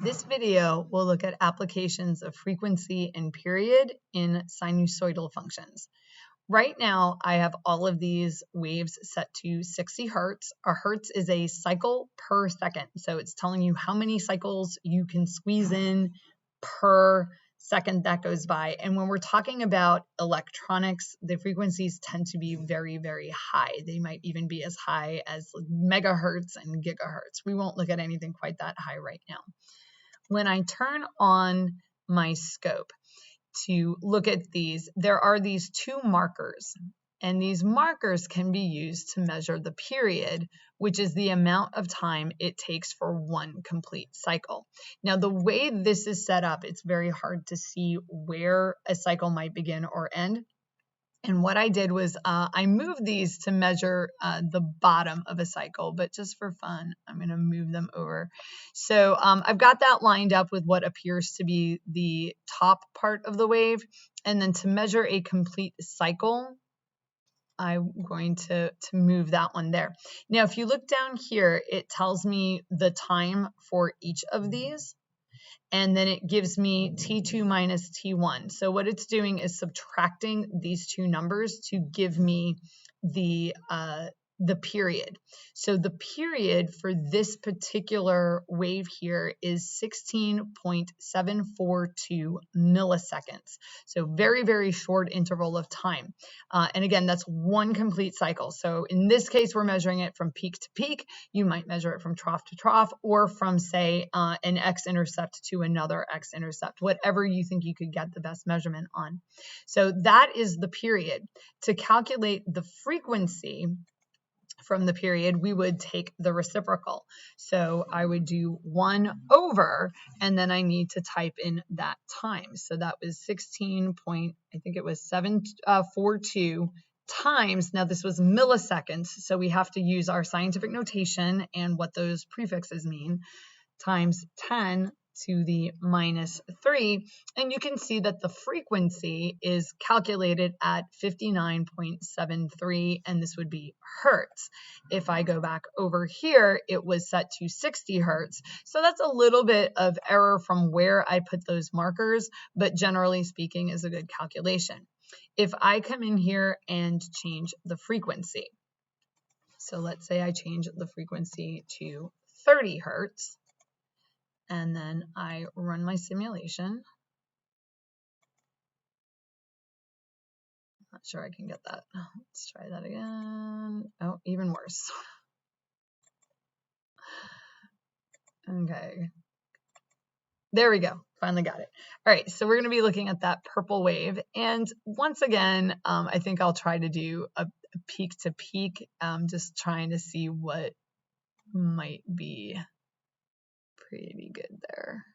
This video will look at applications of frequency and period in sinusoidal functions. Right now, I have all of these waves set to 60 hertz. A hertz is a cycle per second. So it's telling you how many cycles you can squeeze in per second that goes by. And when we're talking about electronics, the frequencies tend to be very, very high. They might even be as high as megahertz and gigahertz. We won't look at anything quite that high right now. When I turn on my scope to look at these, there are these two markers, and these markers can be used to measure the period, which is the amount of time it takes for one complete cycle. Now, the way this is set up, it's very hard to see where a cycle might begin or end. And what I did was I moved these to measure the bottom of a cycle, but just for fun, I'm going to move them over. So I've got that lined up with what appears to be the top part of the wave. And then to measure a complete cycle, I'm going to move that one there. Now, if you look down here, it tells me the time for each of these. And then it gives me T2 minus T1. So what it's doing is subtracting these two numbers to give me the period. So the period for this particular wave here is 16.742 milliseconds. So very, very short interval of time. And again, that's one complete cycle. So in this case, we're measuring it from peak to peak. You might measure it from trough to trough, or from, say, an x-intercept to another x-intercept, whatever you think you could get the best measurement on. So that is the period. To calculate the frequency from the period, we would take the reciprocal. So I would do 1 over, and then I need to type in that time. So that was 16.742 times. Now this was milliseconds, so we have to use our scientific notation and what those prefixes mean, times 10 to the minus 3, and you can see that the frequency is calculated at 59.73, and this would be hertz. If I go back over here, it was set to 60 hertz, so that's a little bit of error from where I put those markers, but generally speaking is a good calculation. If I come in here and change the frequency, so let's say I change the frequency to 30 hertz, and then I run my simulation. Not sure I can get that. Let's try that again. Oh, even worse. Okay. There we go. Finally got it. All right, so we're going to be looking at that purple wave. And once again, I think I'll try to do a peak to peak, just trying to see what might be pretty good there.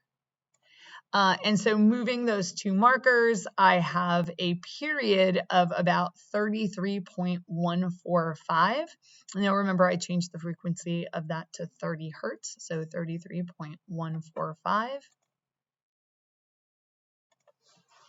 And so moving those two markers, I have a period of about 33.145. Now remember, I changed the frequency of that to 30 hertz, so 33.145.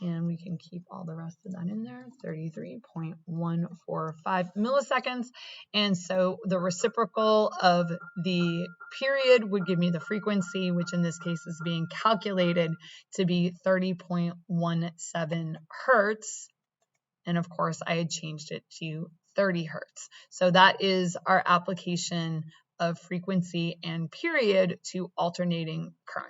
And we can keep all the rest of that in there, 33.145 milliseconds. And so the reciprocal of the period would give me the frequency, which in this case is being calculated to be 30.17 hertz. And of course, I had changed it to 30 hertz. So that is our application of frequency and period to alternating current.